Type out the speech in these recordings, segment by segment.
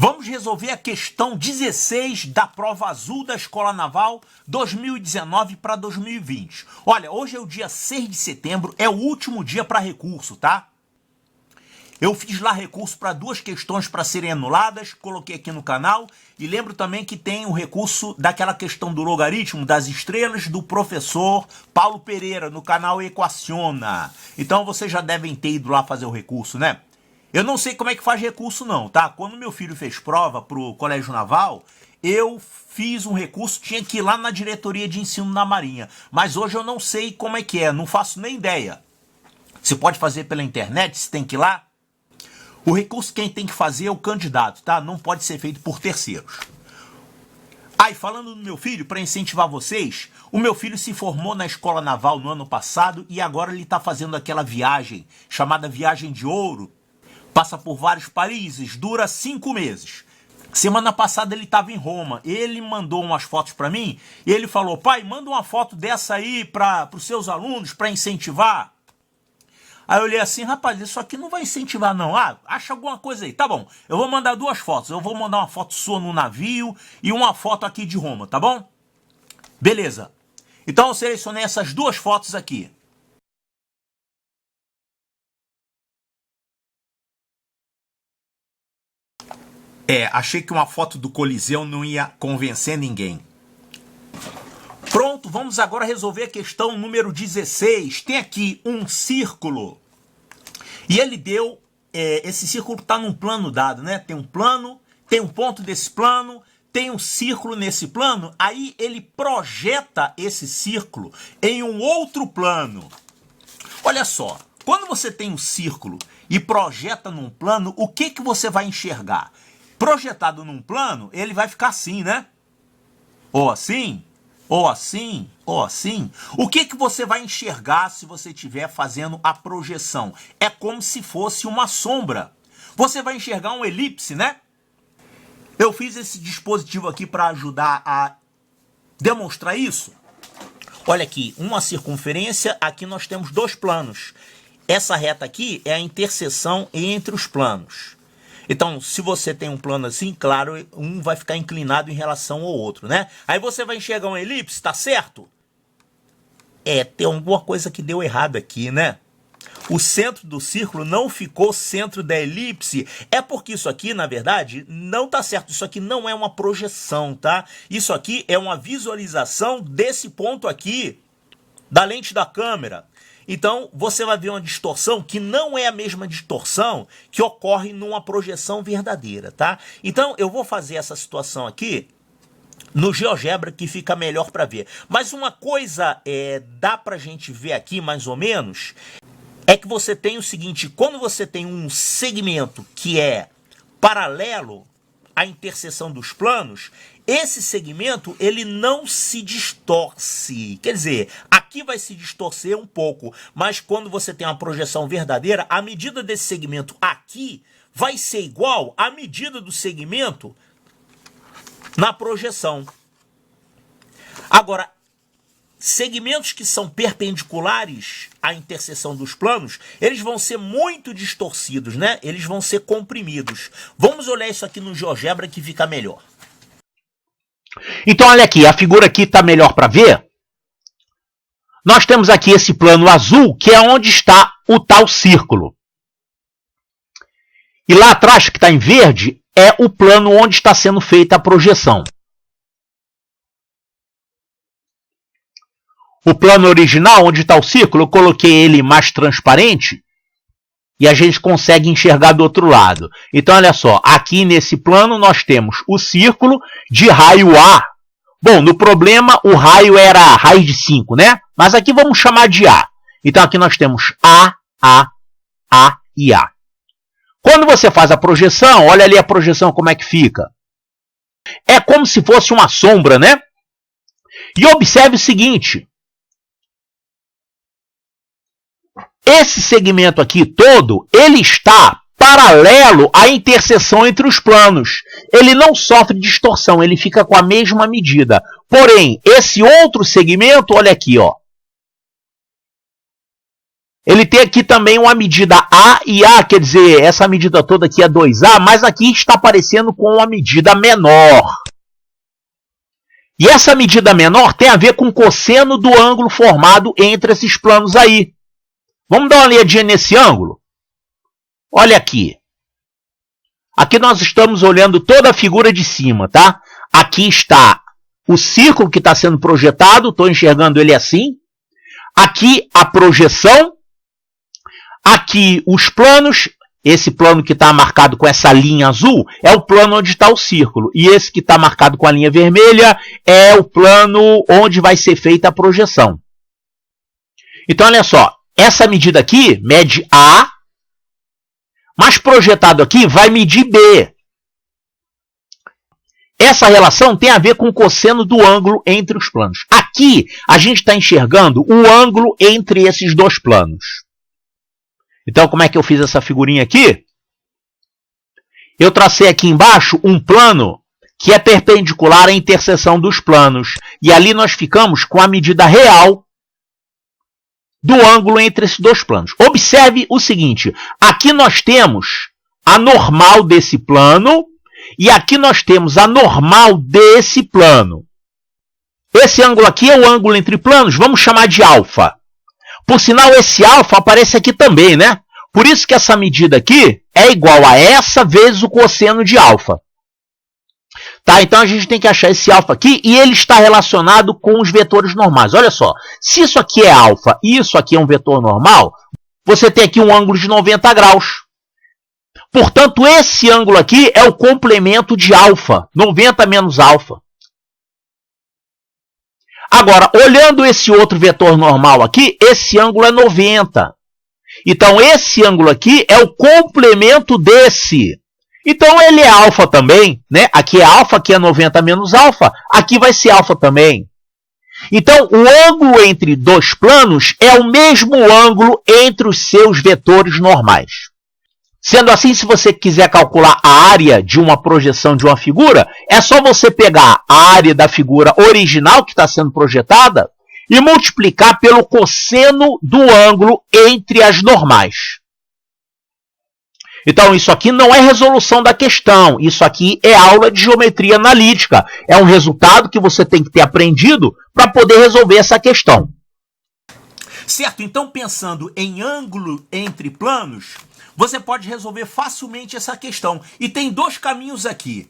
Vamos resolver a questão 16 da prova azul da Escola Naval 2019 para 2020. Olha, hoje é o dia 6 de setembro, é o último dia para recurso, tá? Eu fiz lá recurso para duas questões para serem anuladas, coloquei aqui no canal. E lembro também que tem o recurso daquela questão do logaritmo das estrelas do professor Paulo Pereira no canal Equaciona. Então vocês já devem ter ido lá fazer o recurso, né? Eu não sei como é que faz recurso não, tá? Quando meu filho fez prova pro Colégio Naval, eu fiz um recurso, tinha que ir lá na diretoria de ensino da Marinha. Mas hoje eu não sei como é que é, não faço nem ideia. Você pode fazer pela internet, você tem que ir lá. O recurso quem tem que fazer é o candidato, tá? Não pode ser feito por terceiros. E falando do meu filho, para incentivar vocês, o meu filho se formou na Escola Naval no ano passado e agora ele está fazendo aquela viagem, chamada Viagem de Ouro. Passa por vários países, dura 5 meses. Semana passada ele estava em Roma, ele mandou umas fotos para mim e ele falou: pai, manda uma foto dessa aí para os seus alunos, para incentivar. Aí eu olhei assim: rapaz, isso aqui não vai incentivar não. Acha alguma coisa aí. Tá bom, eu vou mandar duas fotos. Eu vou mandar uma foto sua no navio e uma foto aqui de Roma, tá bom? Beleza. Então eu selecionei essas duas fotos aqui. Achei que uma foto do Coliseu não ia convencer ninguém. Pronto, vamos agora resolver a questão número 16. Tem aqui um círculo. E ele deu... esse círculo está num plano dado, né? Tem um plano, tem um ponto desse plano, tem um círculo nesse plano. Aí ele projeta esse círculo em um outro plano. Olha só, quando você tem um círculo e projeta num plano, o que você vai enxergar? Projetado num plano, ele vai ficar assim, né? Ou assim... ou assim, ou assim. O que você vai enxergar se você estiver fazendo a projeção? É como se fosse uma sombra. Você vai enxergar um elipse, né? Eu fiz esse dispositivo aqui para ajudar a demonstrar isso. Olha aqui, uma circunferência, aqui nós temos dois planos. Essa reta aqui é a interseção entre os planos. Então, se você tem um plano assim, claro, um vai ficar inclinado em relação ao outro, né? Aí você vai enxergar um elipse, tá certo? Tem alguma coisa que deu errado aqui, né? O centro do círculo não ficou centro da elipse. É porque isso aqui, na verdade, não tá certo. Isso aqui não é uma projeção, tá? Isso aqui é uma visualização desse ponto aqui, da lente da câmera. Então, você vai ver uma distorção que não é a mesma distorção que ocorre numa projeção verdadeira, tá? Então, eu vou fazer essa situação aqui no GeoGebra que fica melhor para ver. Mas uma coisa dá pra gente ver aqui, mais ou menos, é que você tem o seguinte: quando você tem um segmento que é paralelo à interseção dos planos, esse segmento ele não se distorce. Quer dizer, aqui vai se distorcer um pouco, mas quando você tem uma projeção verdadeira, a medida desse segmento aqui vai ser igual à medida do segmento na projeção. Agora, segmentos que são perpendiculares à interseção dos planos, eles vão ser muito distorcidos, né? Eles vão ser comprimidos. Vamos olhar isso aqui no GeoGebra que fica melhor. Então, olha aqui, a figura aqui está melhor para ver. Nós temos aqui esse plano azul, que é onde está o tal círculo. E lá atrás, que está em verde, é o plano onde está sendo feita a projeção. O plano original, onde está o círculo, eu coloquei ele mais transparente e a gente consegue enxergar do outro lado. Então, olha só, aqui nesse plano nós temos o círculo de raio A. Bom, no problema o raio era raiz de 5, né? Mas aqui vamos chamar de A. Então aqui nós temos A e A. Quando você faz a projeção, olha ali a projeção como é que fica. É como se fosse uma sombra, né? E observe o seguinte. Esse segmento aqui todo, ele está paralelo à interseção entre os planos. Ele não sofre distorção, ele fica com a mesma medida. Porém, esse outro segmento, olha aqui, ó. Ele tem aqui também uma medida A e A, quer dizer, essa medida toda aqui é 2A, mas aqui está aparecendo com uma medida menor. E essa medida menor tem a ver com o cosseno do ângulo formado entre esses planos aí. Vamos dar uma olhadinha nesse ângulo? Olha aqui. Aqui nós estamos olhando toda a figura de cima, tá? Aqui está o círculo que está sendo projetado, estou enxergando ele assim. Aqui a projeção. Aqui os planos. Esse plano que está marcado com essa linha azul é o plano onde está o círculo. E esse que está marcado com a linha vermelha é o plano onde vai ser feita a projeção. Então, olha só. Essa medida aqui mede A, mas projetado aqui vai medir B. Essa relação tem a ver com o cosseno do ângulo entre os planos. Aqui, a gente está enxergando o ângulo entre esses dois planos. Então, como é que eu fiz essa figurinha aqui? Eu tracei aqui embaixo um plano que é perpendicular à interseção dos planos. E ali nós ficamos com a medida real do ângulo entre esses dois planos. Observe o seguinte, aqui nós temos a normal desse plano e aqui nós temos a normal desse plano. Esse ângulo aqui é o ângulo entre planos, vamos chamar de alfa. Por sinal, esse alfa aparece aqui também, né? Por isso que essa medida aqui é igual a essa vezes o cosseno de alfa. Tá? Então a gente tem que achar esse alfa aqui e ele está relacionado com os vetores normais. Olha só, se isso aqui é alfa e isso aqui é um vetor normal, você tem aqui um ângulo de 90 graus. Portanto, esse ângulo aqui é o complemento de alfa, 90 menos alfa. Agora, olhando esse outro vetor normal aqui, esse ângulo é 90. Então, esse ângulo aqui é o complemento desse. Então, ele é alfa também, né? Aqui é alfa, aqui é 90 menos alfa, aqui vai ser alfa também. Então, o ângulo entre dois planos é o mesmo ângulo entre os seus vetores normais. Sendo assim, se você quiser calcular a área de uma projeção de uma figura, é só você pegar a área da figura original que está sendo projetada e multiplicar pelo cosseno do ângulo entre as normais. Então, isso aqui não é resolução da questão, isso aqui é aula de geometria analítica. É um resultado que você tem que ter aprendido para poder resolver essa questão. Certo, então pensando em ângulo entre planos, você pode resolver facilmente essa questão. E tem dois caminhos aqui.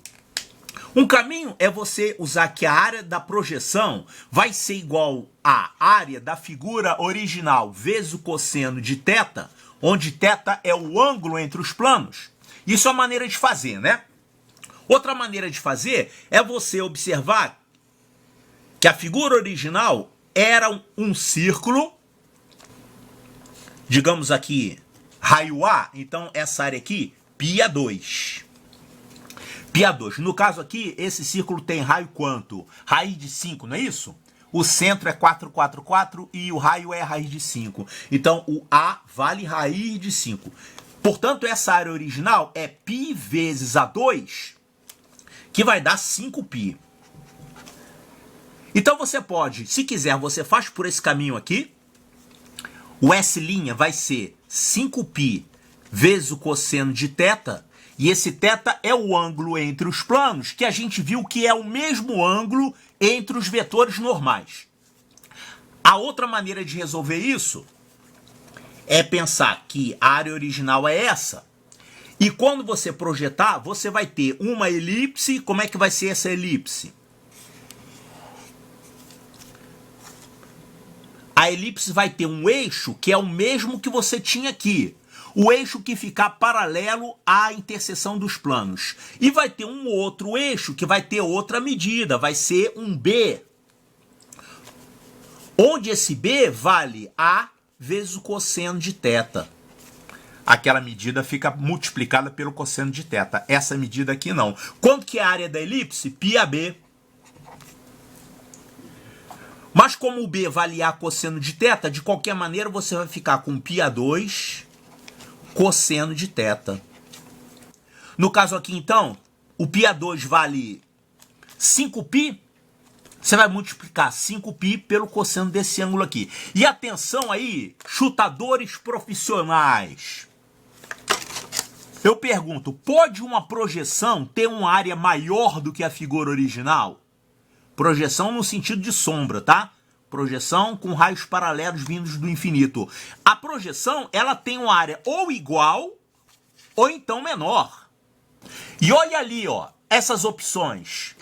Um caminho é você usar que a área da projeção vai ser igual à área da figura original vezes o cosseno de θ, onde θ é o ângulo entre os planos. Isso é uma maneira de fazer, né? Outra maneira de fazer é você observar que a figura original era um círculo, digamos aqui, raio A, então essa área aqui, π2. π2. No caso aqui, esse círculo tem raio quanto? Raiz de 5, não é isso? O centro é 444 e o raio é raiz de 5. Então, o A vale raiz de 5. Portanto, essa área original é π vezes A2, que vai dar 5π. Então, você pode, se quiser, você faz por esse caminho aqui. O S' vai ser 5π vezes o cosseno de θ. E esse θ é o ângulo entre os planos, que a gente viu que é o mesmo ângulo entre os vetores normais. A outra maneira de resolver isso é pensar que a área original é essa. E quando você projetar, você vai ter uma elipse. Como é que vai ser essa elipse? A elipse vai ter um eixo que é o mesmo que você tinha aqui. O eixo que ficar paralelo à interseção dos planos. E vai ter um outro eixo que vai ter outra medida, vai ser um B. Onde esse B vale A vezes o cosseno de θ. Aquela medida fica multiplicada pelo cosseno de θ. Essa medida aqui não. Quanto que é a área da elipse? πAB. Mas como o B vale A cosseno de θ, de qualquer maneira você vai ficar com πA2 cosseno de θ. No caso aqui, então, o πA2 vale 5π Você vai multiplicar 5π pelo cosseno desse ângulo aqui. E atenção aí, chutadores profissionais. Eu pergunto, pode uma projeção ter uma área maior do que a figura original? Projeção no sentido de sombra, tá? Projeção com raios paralelos vindos do infinito. A projeção, ela tem uma área ou igual ou então menor. E olha ali, ó, essas opções.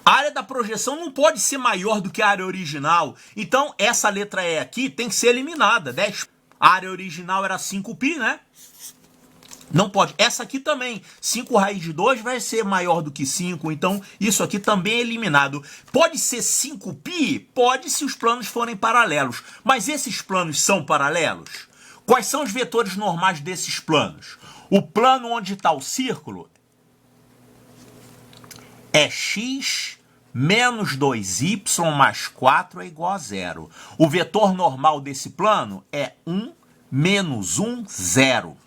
A área da projeção não pode ser maior do que a área original. Então, essa letra E aqui tem que ser eliminada. 10. A área original era 5π, né? Não pode. Essa aqui também. 5 raiz de 2 vai ser maior do que 5. Então, isso aqui também é eliminado. Pode ser 5π? Pode, se os planos forem paralelos. Mas esses planos são paralelos? Quais são os vetores normais desses planos? O plano onde está o círculo é x menos 2y mais 4 é igual a 0. O vetor normal desse plano é 1 menos 1, 0.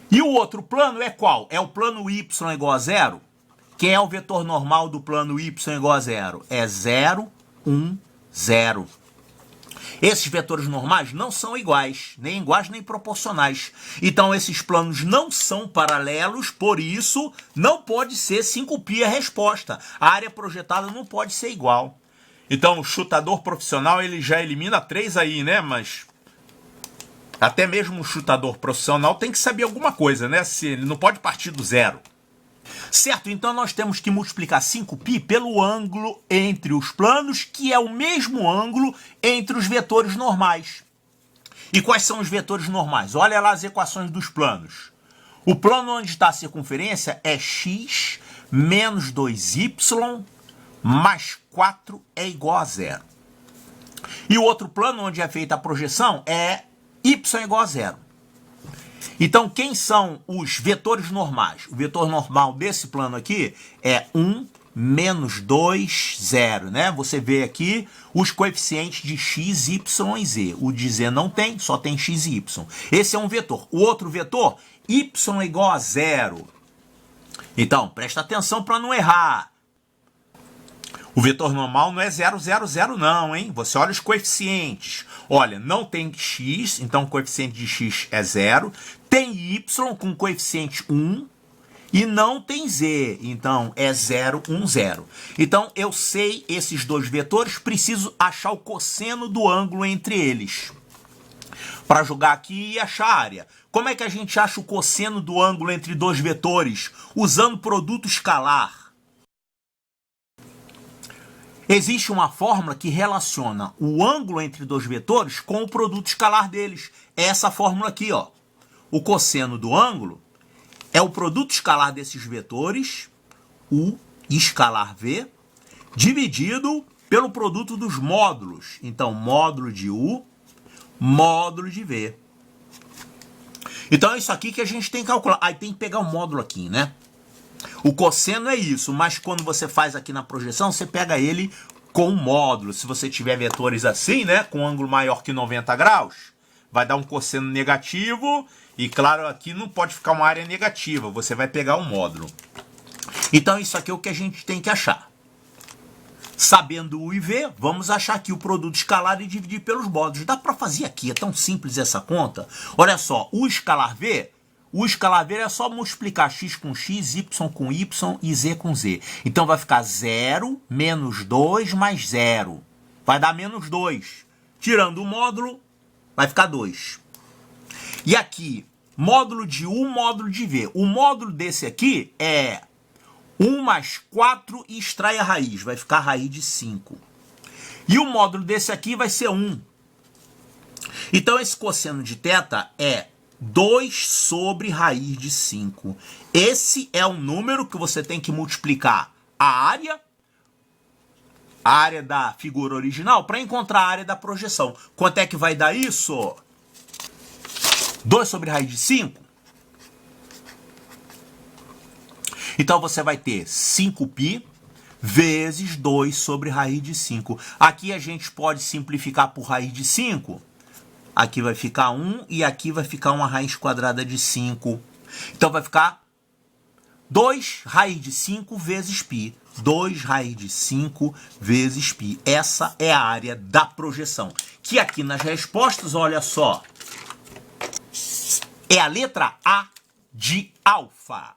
E o outro plano é qual? É o plano y igual a 0? Quem é o vetor normal do plano y igual a 0? É 0, 1, 0. Esses vetores normais não são iguais nem proporcionais. Então, esses planos não são paralelos, por isso, não pode ser 5π a resposta. A área projetada não pode ser igual. Então, o chutador profissional, ele já elimina 3 aí, né? Mas até mesmo o chutador profissional tem que saber alguma coisa, né? Se ele não pode partir do zero. Certo, então nós temos que multiplicar 5π pelo ângulo entre os planos, que é o mesmo ângulo entre os vetores normais. E quais são os vetores normais? Olha lá as equações dos planos. O plano onde está a circunferência é x menos 2y mais 4 é igual a 0. E o outro plano onde é feita a projeção é y igual a 0. Então, quem são os vetores normais? O vetor normal desse plano aqui é 1 menos 2, 0, né? Você vê aqui os coeficientes de x, y e z. O de z não tem, só tem x e y. Esse é um vetor. O outro vetor, y igual a 0. Então, presta atenção para não errar. O vetor normal não é 0, 0, 0 não, hein? Você olha os coeficientes. Olha, não tem x, então o coeficiente de x é 0. Tem y com coeficiente 1 e não tem z, então é 0, 1, 0. Então, eu sei esses dois vetores, preciso achar o cosseno do ângulo entre eles. Para jogar aqui e achar a área. Como é que a gente acha o cosseno do ângulo entre dois vetores? Usando produto escalar. Existe uma fórmula que relaciona o ângulo entre dois vetores com o produto escalar deles. É essa fórmula aqui, ó. O cosseno do ângulo é o produto escalar desses vetores, U escalar V, dividido pelo produto dos módulos. Então, módulo de U, módulo de V. Então, é isso aqui que a gente tem que calcular. Aí tem que pegar o módulo aqui, né? O cosseno é isso, mas quando você faz aqui na projeção, você pega ele com módulo. Se você tiver vetores assim, né, com ângulo maior que 90 graus, vai dar um cosseno negativo. E claro, aqui não pode ficar uma área negativa, você vai pegar um módulo. Então isso aqui é o que a gente tem que achar. Sabendo U e V, vamos achar aqui o produto escalar e dividir pelos módulos. Dá para fazer aqui, é tão simples essa conta. Olha só, U escalar V é só multiplicar x com x, y com y e z com z. Então vai ficar 0 menos 2 mais 0. Vai dar menos 2. Tirando o módulo, vai ficar 2. E aqui, módulo de U, módulo de V. O módulo desse aqui é 1 mais 4 e extrai a raiz. Vai ficar a raiz de 5. E o módulo desse aqui vai ser 1. Então, esse cosseno de θ é 2 sobre raiz de 5. Esse é um número que você tem que multiplicar a área da figura original, para encontrar a área da projeção. Quanto é que vai dar isso? 2 sobre raiz de 5? Então, você vai ter 5π vezes 2 sobre raiz de 5. Aqui a gente pode simplificar por raiz de 5. Aqui vai ficar 1 e aqui vai ficar uma raiz quadrada de 5. Então, vai ficar 2 raiz de 5 vezes π. 2 raiz de 5 vezes π. Essa é a área da projeção. Que aqui nas respostas, olha só, é a letra A de alfa.